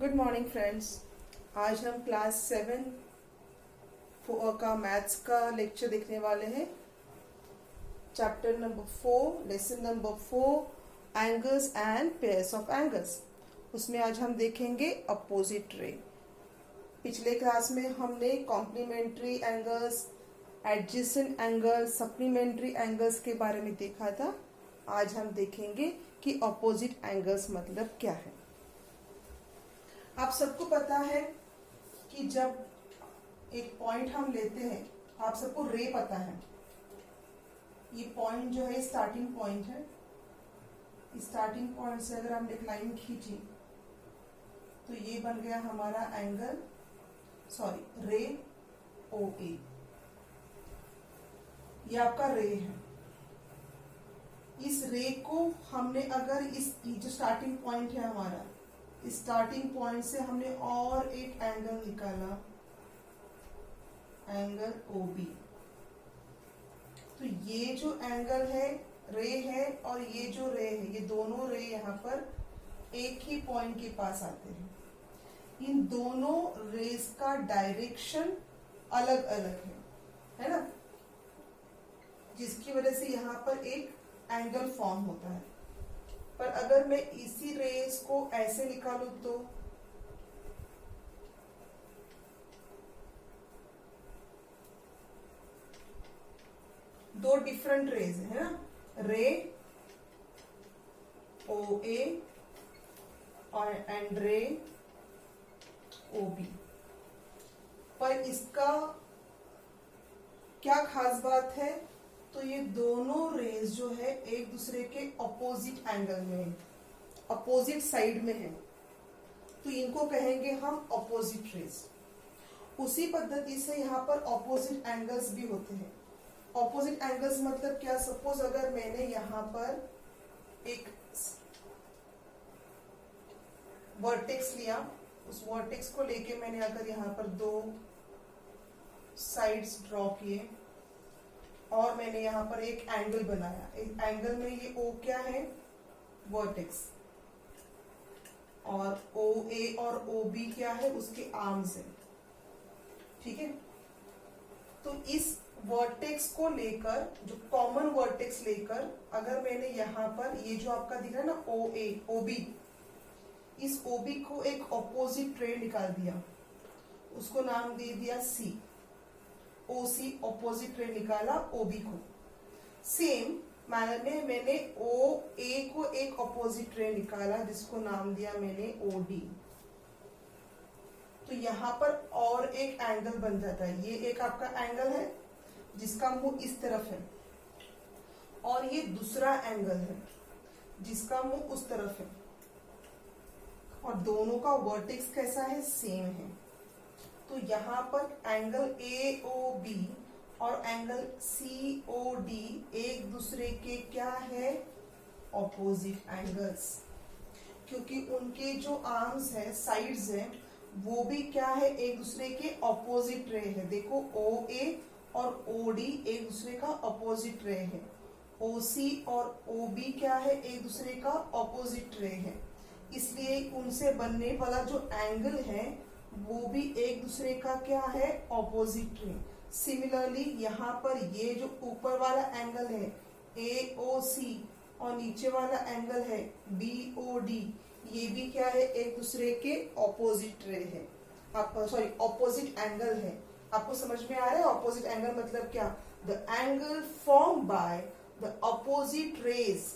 Good morning friends. आज हम class 7 का मैथ्स का लेक्चर देखने वाले हैं। Chapter number 4, lesson number 4, angles and pairs of angles. उसमें आज हम देखेंगे अपोजिट रे। पिछले क्लास में हमने complementary angles, adjacent angles, supplementary angles के बारे में देखा था। आज हम देखेंगे कि अपोजिट एंगल्स मतलब क्या है। आप सबको पता है कि जब एक पॉइंट हम लेते हैं, आप सबको रे पता है। ये पॉइंट जो है स्टार्टिंग पॉइंट है। स्टार्टिंग पॉइंट से अगर हमने एक लाइन खींची तो ये बन गया हमारा एंगल, रे ओ ए। ये आपका रे है। इस रे को हमने अगर इस जो स्टार्टिंग पॉइंट है हमारा, स्टार्टिंग पॉइंट से हमने और एक एंगल निकाला, एंगल ओ बी। तो ये जो एंगल है रे है और ये जो रे है, ये दोनों रे यहाँ पर एक ही पॉइंट के पास आते हैं। इन दोनों रेस का डायरेक्शन अलग अलग है ना, जिसकी वजह से यहाँ पर एक एंगल फॉर्म होता है। पर अगर मैं इसी रेस को ऐसे निकालूं तो दो डिफरेंट रेज है ना, रे ओ ए और एंड रे ओ बी। पर इसका क्या खास बात है, तो ये दोनों रेज जो है एक दूसरे के अपोजिट एंगल में, अपोजिट साइड में है, तो इनको कहेंगे हम अपोजिट रेज। उसी पद्धति से यहाँ पर अपोजिट एंगल्स भी होते हैं। अपोजिट एंगल्स मतलब क्या, सपोज अगर मैंने यहाँ पर एक वर्टेक्स लिया, उस वर्टेक्स को लेके मैंने अगर यहाँ पर दो साइड्स ड्रॉ किए और मैंने यहाँ पर एक एंगल बनाया। एक एंगल में ये O क्या है, वर्टेक्स, और OA और OB क्या है, उसके आर्म्स है। ठीक है, तो इस वर्टेक्स को लेकर, जो कॉमन वर्टेक्स लेकर, अगर मैंने यहाँ पर ये जो आपका दिख रहा है ना OA OB, इस OB को एक अपोजिट रे निकाल दिया, उसको नाम दे दिया C। OC ऑपोजिट रे निकाला OB को। सेम मैनर में मैंने OA को एक ऑपोजिट रे निकाला, जिसको नाम दिया मैंने OD। तो यहाँ पर और एक एंगल बन जाता है। ये एक आपका एंगल है जिसका मुंह इस तरफ है, और ये दूसरा एंगल है जिसका मुंह उस तरफ है, और दोनों का वर्टेक्स कैसा है, सेम है। तो यहाँ पर एंगल AOB और एंगल COD एक दूसरे के क्या है, ऑपोजिट एंगल्स, क्योंकि उनके जो आर्म्स है, साइड्स है, वो भी क्या है, एक दूसरे के ऑपोजिट रे है। देखो OA और OD एक दूसरे का ऑपोजिट रे है, OC और OB क्या है, एक दूसरे का ऑपोजिट रे है। इसलिए उनसे बनने वाला जो एंगल है वो भी एक दूसरे का क्या है, ऑपोजिट रे। सिमिलरली यहाँ पर ये जो ऊपर वाला एंगल है AOC और नीचे वाला एंगल है BOD, ये भी क्या है, एक दूसरे के ऑपोजिट रे है, ऑपोजिट एंगल है। आपको समझ में आ रहा है ऑपोजिट एंगल मतलब क्या, the angle form by the opposite rays,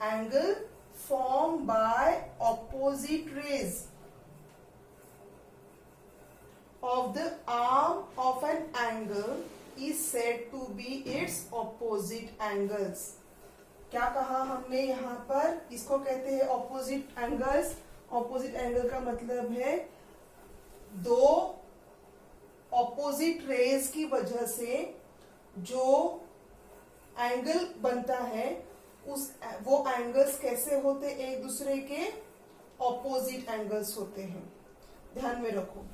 angle form by opposite rays of the arm of an angle is said to be its opposite angles। क्या कहा हमने यहाँ पर, इसको कहते हैं ऑपोजिट एंगल्स। ऑपोजिट एंगल का मतलब है दो ऑपोजिट रेज की वजह से जो एंगल बनता है, वो एंगल्स कैसे होते, एक दूसरे के ऑपोजिट एंगल्स होते हैं। ध्यान में रखो।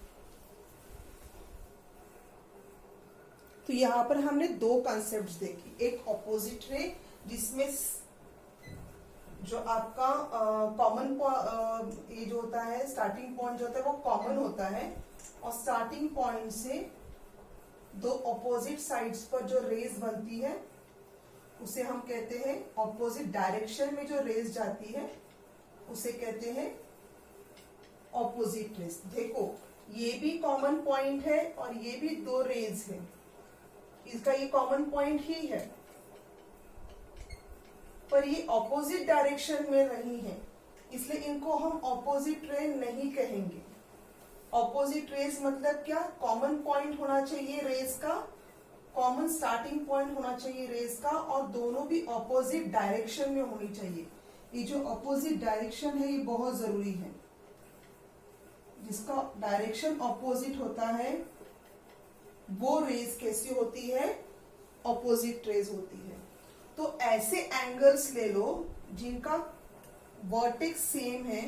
तो यहाँ पर हमने दो कॉन्सेप्ट्स देखी, एक ऑपोजिट रे जिसमें जो आपका कॉमन ये जो होता है स्टार्टिंग पॉइंट जो होता है वो कॉमन होता है, और स्टार्टिंग पॉइंट से दो ऑपोजिट साइड्स पर जो रेज बनती है उसे हम कहते हैं, ऑपोजिट डायरेक्शन में जो रेज जाती है उसे कहते हैं ऑपोजिट रेज। देखो ये भी कॉमन पॉइंट है और ये भी दो रेज है, इसका ये कॉमन पॉइंट ही है, पर ये ऑपोजिट डायरेक्शन में नहीं है, इसलिए इनको हम ऑपोजिट रे नहीं कहेंगे। ऑपोजिट रेज मतलब क्या, कॉमन पॉइंट होना चाहिए रेज का, कॉमन स्टार्टिंग पॉइंट होना चाहिए रेज का, और दोनों भी ऑपोजिट डायरेक्शन में होनी चाहिए। ये जो ऑपोजिट डायरेक्शन है ये बहुत जरूरी है, जिसका डायरेक्शन ऑपोजिट होता है वो रेज कैसी होती है, ऑपोजिट रेज होती है। तो ऐसे एंगल्स ले लो जिनका वर्टेक्स सेम है,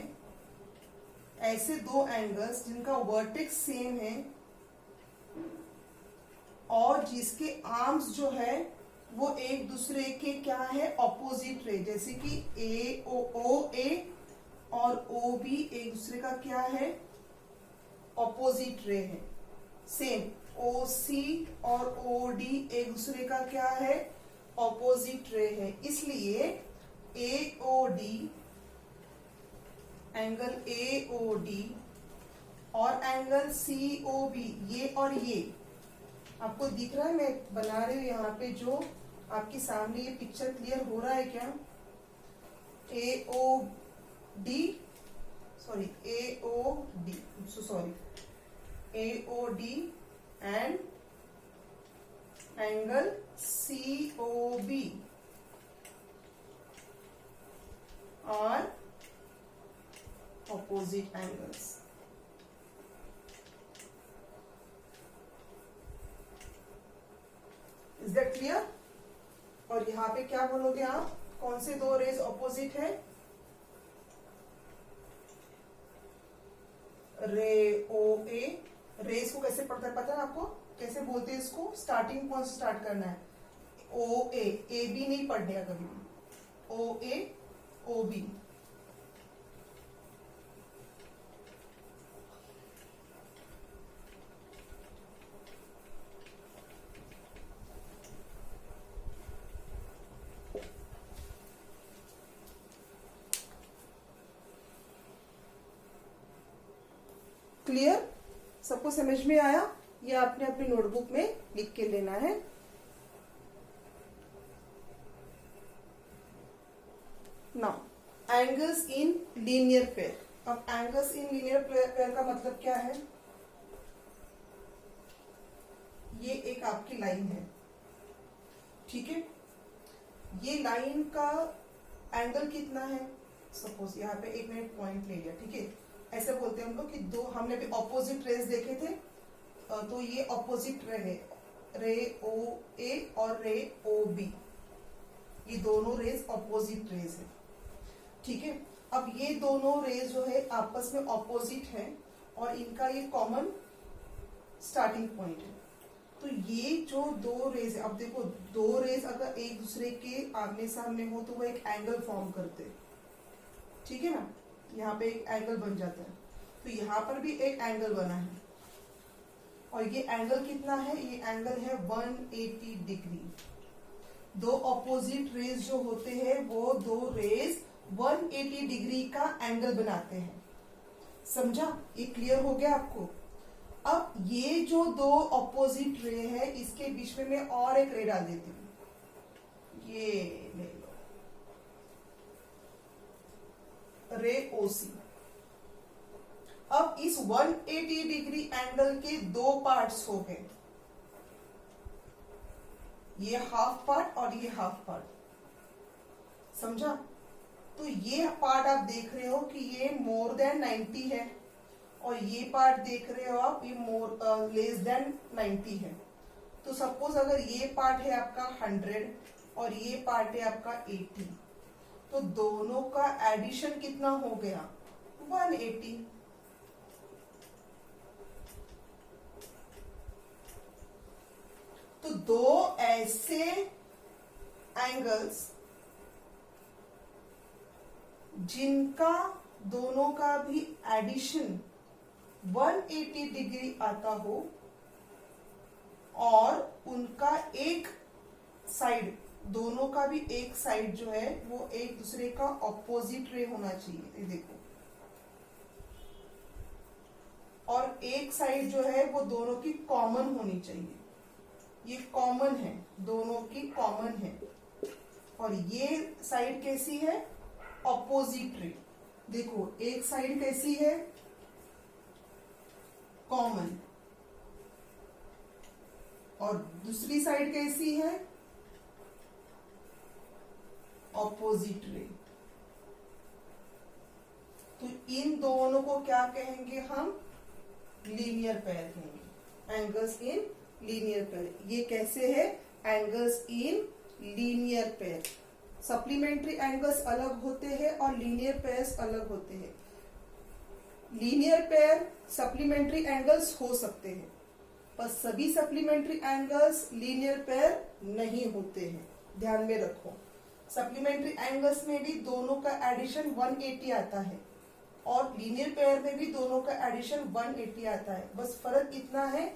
ऐसे दो एंगल्स जिनका वर्टेक्स सेम है और जिसके आर्म्स जो है वो एक दूसरे के क्या है, ऑपोजिट रे, जैसे कि ए और ओ भी एक दूसरे का क्या है, ऑपोजिट रे है। सेम ओ सी और ओ डी एक दूसरे का क्या है, ऑपोजिट रे है। इसलिए A O D, angle A O D और एंगल सी ओ बी, ये और ये आपको दिख रहा है, मैं बना रही हूं यहाँ पे जो आपके सामने, ये पिक्चर क्लियर हो रहा है क्या, A O D, sorry A O D, sorry A O D and angle C O B are opposite angles। Is that clear? और यहाँ पे क्या बोलोगे आप, कौन से दो रेज ऑपोजिट है, रे ओ ए। रेज को कैसे पढ़ता है पता है आपको, कैसे बोलते हैं इसको, स्टार्टिंग पॉइंट से स्टार्ट करना है, ओ ए बी नहीं पढ़ने कभी भी, ओ ए ओ बी। क्लियर, सबको समझ में आया? ये आपने अपनी नोटबुक में लिख के लेना है। Now angles in linear pair. अब एंगल्स इन लीनियर पेयर का मतलब क्या है, ये एक आपकी लाइन है, ठीक है, ये लाइन का एंगल कितना है, सपोज यहाँ पे एक मिनट पॉइंट ले लिया, ठीक है, ऐसे बोलते हैं हम लोग कि दो, हमने भी ऑपोजिट रेज देखे थे, तो ये ऑपोजिट रे है, रे ओ ए और रे ओ बी, ये दोनों रेज ऑपोजिट रेज है, ठीक है। अब ये दोनों रेज जो है आपस में ऑपोजिट है और इनका ये कॉमन स्टार्टिंग पॉइंट है। तो ये जो दो रेज है, अब देखो दो रेज अगर एक दूसरे के आमने सामने हो तो वो एक एंगल फॉर्म करते, ठीक है ना, यहाँ पे एक एंगल बन जाता है, तो यहाँ पर भी एक एंगल बना है, और ये एंगल कितना है, ये एंगल है 180 डिग्री। दो ऑपोजिट रेज जो होते हैं वो दो रेज 180 डिग्री का एंगल बनाते हैं, समझा, ये क्लियर हो गया आपको। अब ये जो दो ऑपोजिट रे है इसके बीच में मैं और एक रे डाल देती हूं, ये ले लो, रे ओसी। अब इस 180 डिग्री एंगल के दो पार्ट्स हो गए, ये हाफ पार्ट और ये हाफ पार्ट, समझा। तो ये पार्ट आप देख रहे हो कि ये मोर देन 90 है, और ये पार्ट देख रहे हो आप, ये लेस देन 90 है। तो सपोज अगर ये पार्ट है आपका 100 और ये पार्ट है आपका 80, तो दोनों का एडिशन कितना हो गया, 180। तो दो ऐसे एंगल्स जिनका दोनों का भी एडिशन 180 डिग्री आता हो और उनका एक साइड, दोनों का भी एक साइड जो है वो एक दूसरे का ऑपोजिट रे होना चाहिए। ये देखो, और एक साइड जो है वो दोनों की कॉमन होनी चाहिए। ये कॉमन है, दोनों की कॉमन है। और ये साइड कैसी है? ऑपोजिट रे। देखो, एक साइड कैसी है? कॉमन, और दूसरी साइड कैसी है? ऑपोजिट रे। तो इन दोनों को क्या कहेंगे हम? लीनियर पेयर कहेंगे। Angles in linear pair. ये कैसे है? Angles in linear pair. Supplementary angles अलग होते हैं और लीनियर पेयर्स अलग होते हैं। लीनियर पेयर सप्लीमेंट्री एंगल्स हो सकते हैं, पर सभी सप्लीमेंट्री एंगल्स लीनियर पेयर नहीं होते हैं। ध्यान में रखो, सप्लीमेंट्री एंगल्स में भी दोनों का एडिशन 180 आता है और लीनियर पेयर में भी दोनों का एडिशन 180 आता है। बस फर्क इतना है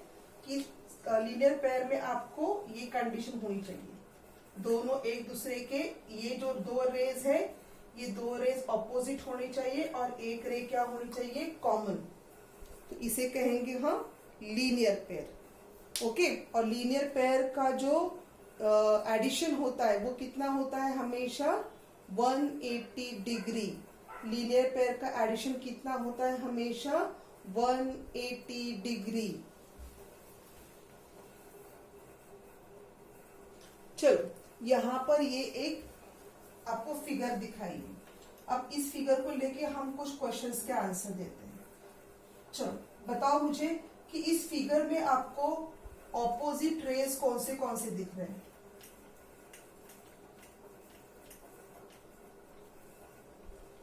कि लीनियर पेयर में आपको ये कंडीशन होनी चाहिए, दोनों एक दूसरे के, ये जो दो रेज है ये दो रेज ऑपोजिट होनी चाहिए और एक रे क्या होनी चाहिए? कॉमन। तो इसे कहेंगे हम लीनियर पेयर। ओके, और लीनियर पेयर का जो एडिशन होता है वो कितना होता है? हमेशा 180 डिग्री। लीनियर पेयर का एडिशन कितना होता है? हमेशा 180 डिग्री। चलो, यहां पर ये एक आपको फिगर दिखाई है। अब इस फिगर को लेके हम कुछ क्वेश्चंस के आंसर देते हैं। चलो बताओ मुझे कि इस फिगर में आपको ऑपोजिट रेज कौन से दिख रहे हैं?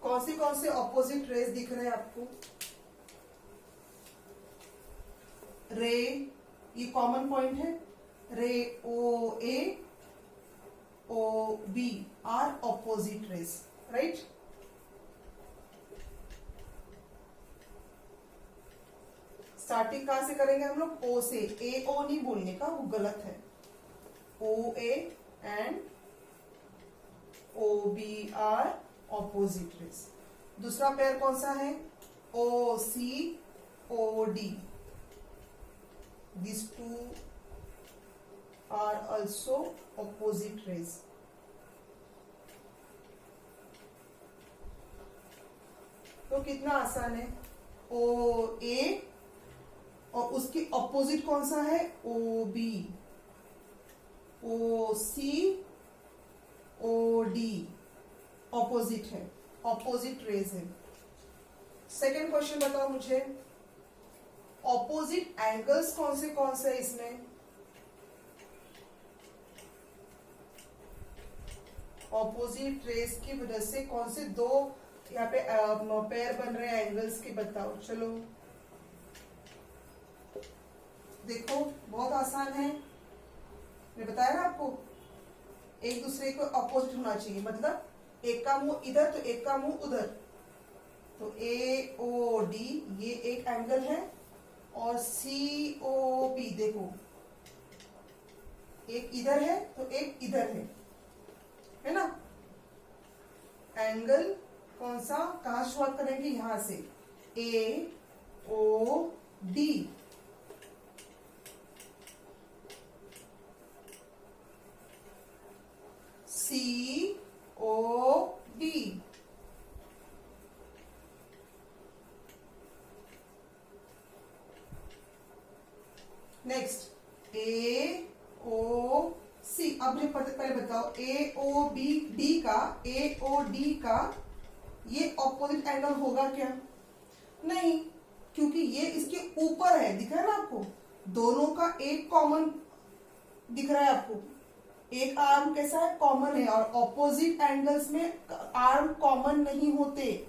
कौन से ऑपोजिट रेज दिख रहे हैं आपको? रे, ये कॉमन पॉइंट है, ray O A O B are opposite rays, right? Starting कहां से करेंगे हम लोग? ओ से। ए ओ नहीं बोलने का, वो गलत है। O A and O B are opposite rays. दूसरा पेयर कौन सा है? O C O D. These two are also opposite rays. तो कितना आसान है? ओ ए और उसके ऑपोजिट कौन सा है? O B. O C O D opposite है, ऑपोजिट रेज है। सेकेंड क्वेश्चन बताओ मुझे, ऑपोजिट एंगल्स कौन से है इसमें? ऑपोजिट रेस की वजह से कौन से दो यहाँ पे पेयर बन रहे हैं एंगल्स के? बताओ। चलो देखो, बहुत आसान है, मैं बताया ना आपको, एक दूसरे को ऑपोजिट होना चाहिए। मतलब एक का मुंह इधर तो एक का मुंह उधर। तो ए ओ डी ये एक एंगल है और सी ओ बी देखो, एक इधर है तो एक इधर है ना? एंगल कौन सा? कहां शुरुआत करेंगे? यहां से, ए ओ डी। सी ओ बी। नेक्स्ट ए ओ सी। अब मुझे पहले बताओ, ए ओ बी डी का, ए ओ डी का ये ऑपोजिट एंगल होगा क्या? नहीं, क्योंकि ये इसके ऊपर है, दिख रहा है ना आपको? दोनों का एक कॉमन दिख रहा है आपको, एक आर्म कैसा है? कॉमन है। और ऑपोजिट एंगल्स में आर्म कॉमन नहीं होते,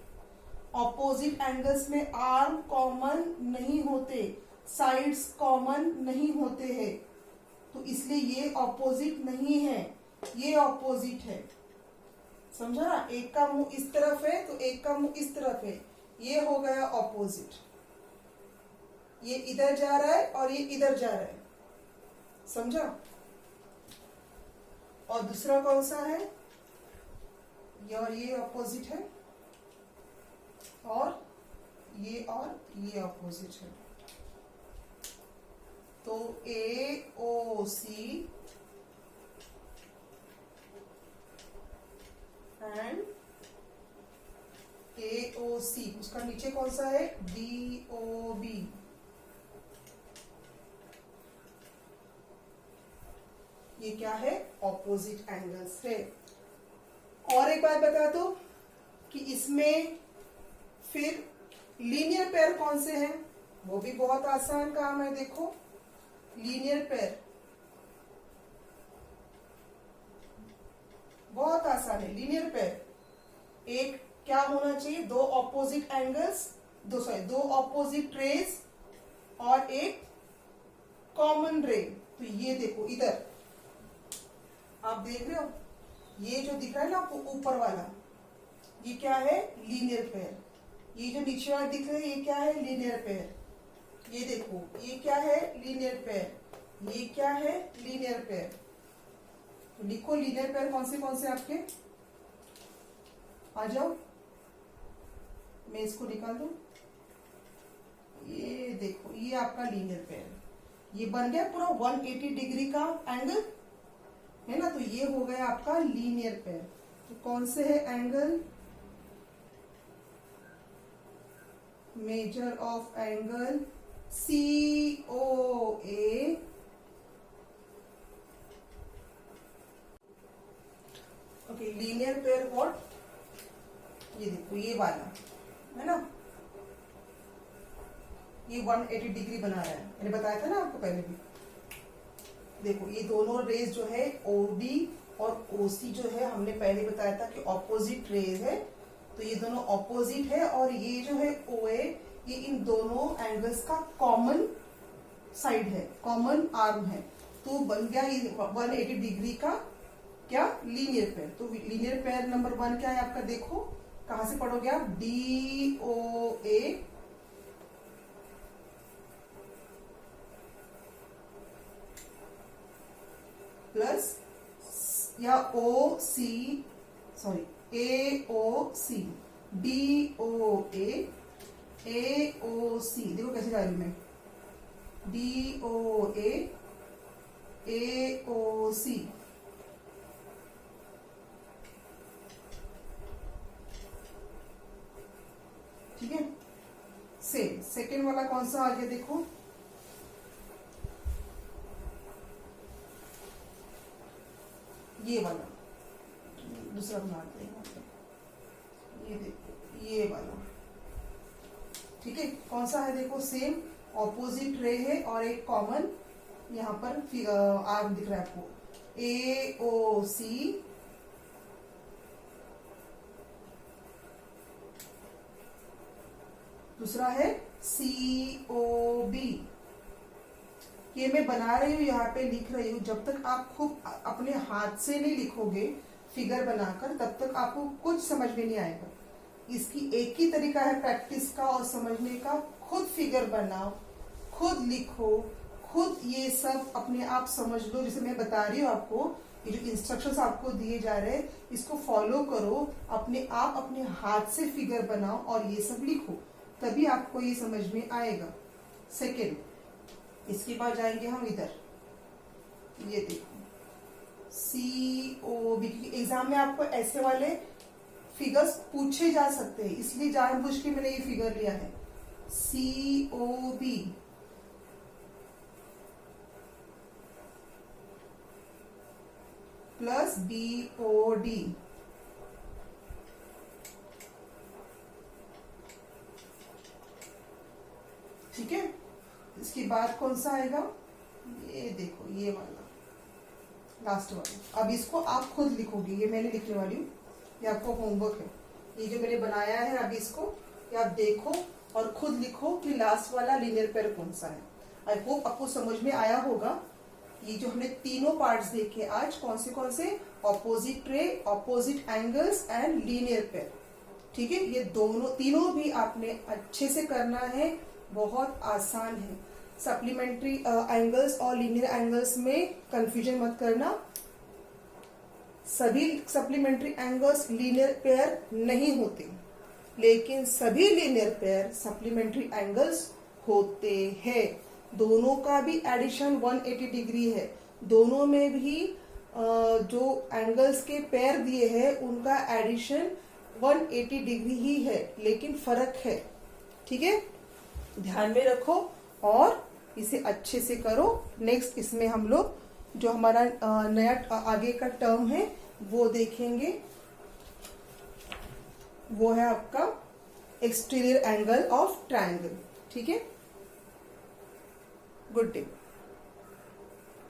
ऑपोजिट एंगल्स में आर्म कॉमन नहीं होते, साइड्स कॉमन नहीं होते हैं। तो इसलिए ये ऑपोजिट नहीं है, ये ऑपोजिट है। समझा ना, एक का मुंह इस तरफ है तो एक का मुंह इस तरफ है, ये हो गया ऑपोजिट। ये इधर जा रहा है और ये इधर जा रहा है, समझा। और दूसरा कौन सा है, ये और ये ऑपोजिट है, और ये ऑपोजिट है। तो AOC एंड AOC, उसका नीचे कौन सा है, DOB। ये क्या है, ऑपोजिट एंगल्स है। और एक बात बता दो कि इसमें फिर लीनियर पेयर कौन से हैं, वो भी बहुत आसान काम है। देखो लीनियर पेयर बहुत आसान है। लीनियर पेयर एक क्या होना चाहिए, दो ऑपोजिट एंगल्स, दो ऑपोजिट रेज और एक कॉमन रे। तो ये देखो इधर आप देख रहे हो, ये जो दिख रहा है ना आपको ऊपर वाला, ये क्या है, लीनियर पेयर। ये जो नीचे वाला दिख रहा है, ये क्या है, लीनियर पेयर। ये देखो ये क्या है, लीनियर पेयर। ये क्या है, लीनियर पेयर। तो लिखो लीनियर पेयर कौन से आपके, आ जाओ, मैं इसको निकाल दूं। ये देखो ये आपका लीनियर पेयर, ये बन गया पूरा 180 डिग्री का एंगल है ना। तो ये हो गया आपका लीनियर पेयर। तो कौन से है angle, measure of angle COA okay, linear pair what, ये देखो ये वाला है ना, ये 180 डिग्री बना रहा है, मैंने बताया था ना आपको पहले भी। देखो ये दोनों रेज जो है OB और OC जो है, हमने पहले बताया था कि ऑपोजिट रेज है। तो ये दोनों ऑपोजिट है, और ये जो है OA, ये इन दोनों एंगल्स का कॉमन साइड है, कॉमन आर्म है। तो बन गया ये 180 डिग्री का क्या, लीनियर पेयर। तो लीनियर पेयर नंबर 1 क्या है आपका, देखो कहां से पढ़ोगे आप, DOA प्लस या OC, sorry AOC, DOA AOC, देखो कैसे जा रही मैं, DOA AOC। ठीक है, सेकेंड वाला कौन सा आ गया, देखो ये वाला, दूसरा बनाते हैं, ये देखो ये वाला। ठीक है, कौन सा है, देखो सेम ऑपोजिट रे है और एक कॉमन यहाँ पर आर्म दिख रहा है आपको, AOC दूसरा है COB। ये मैं बना रही हूँ, यहाँ पे लिख रही हूँ। जब तक आप खुद अपने हाथ से नहीं लिखोगे फिगर बनाकर, तब तक आपको कुछ समझ में नहीं आएगा। इसकी एक ही तरीका है प्रैक्टिस का और समझने का, खुद फिगर बनाओ, खुद लिखो, खुद ये सब अपने आप समझ लो। जैसे मैं बता रही हूँ आपको, ये जो इंस्ट्रक्शंस आपको दिए जा रहे हैं, इसको फॉलो करो, अपने आप अपने हाथ से फिगर बनाओ और ये सब लिखो, तभी आपको ये समझ में आएगा। सेकेंड, इसके बाद जाएंगे हम इधर, ये देखो COB, क्योंकि एग्जाम में आपको ऐसे वाले फिगर्स पूछे जा सकते हैं, इसलिए जानबूझ के मैंने ये फिगर लिया है। COB प्लस BOD, ठीक है। इसके बाद कौन सा आएगा, ये देखो ये वाला लास्ट वाला। अब इसको आप खुद लिखोगे, ये मैंने लिखने वाली हूँ, ये आपको होमवर्क है, ये जो मैंने बनाया है। अब इसको ये आप देखो और खुद लिखो कि लास्ट वाला लीनियर पेयर कौन सा है। आई होप आपको समझ में आया होगा ये जो हमने तीनों पार्ट्स देखे आज, कौन से ऑपोजिट रे, opposite angles and linear pair. ठीक है, ये तीनों भी आपने अच्छे से करना है, बहुत आसान है। सप्लीमेंट्री एंगल्स और लीनियर एंगल्स में कंफ्यूजन मत करना। सभी सप्लीमेंट्री एंगल्स लीनियर पेयर नहीं होते, लेकिन सभी लीनियर पेयर सप्लीमेंट्री एंगल्स होते हैं। दोनों का भी एडिशन 180 डिग्री है। दोनों में भी जो एंगल्स के पेयर दिए हैं उनका एडिशन 180 डिग्री ही है, लेकिन फर्क है। ठीक है, ध्यान में रखो और इसे अच्छे से करो। नेक्स्ट इसमें हम लोग जो हमारा नया आगे का टर्म है वो देखेंगे, वो है आपका एक्सटीरियर एंगल ऑफ ट्रायंगल। ठीक है, गुड डे।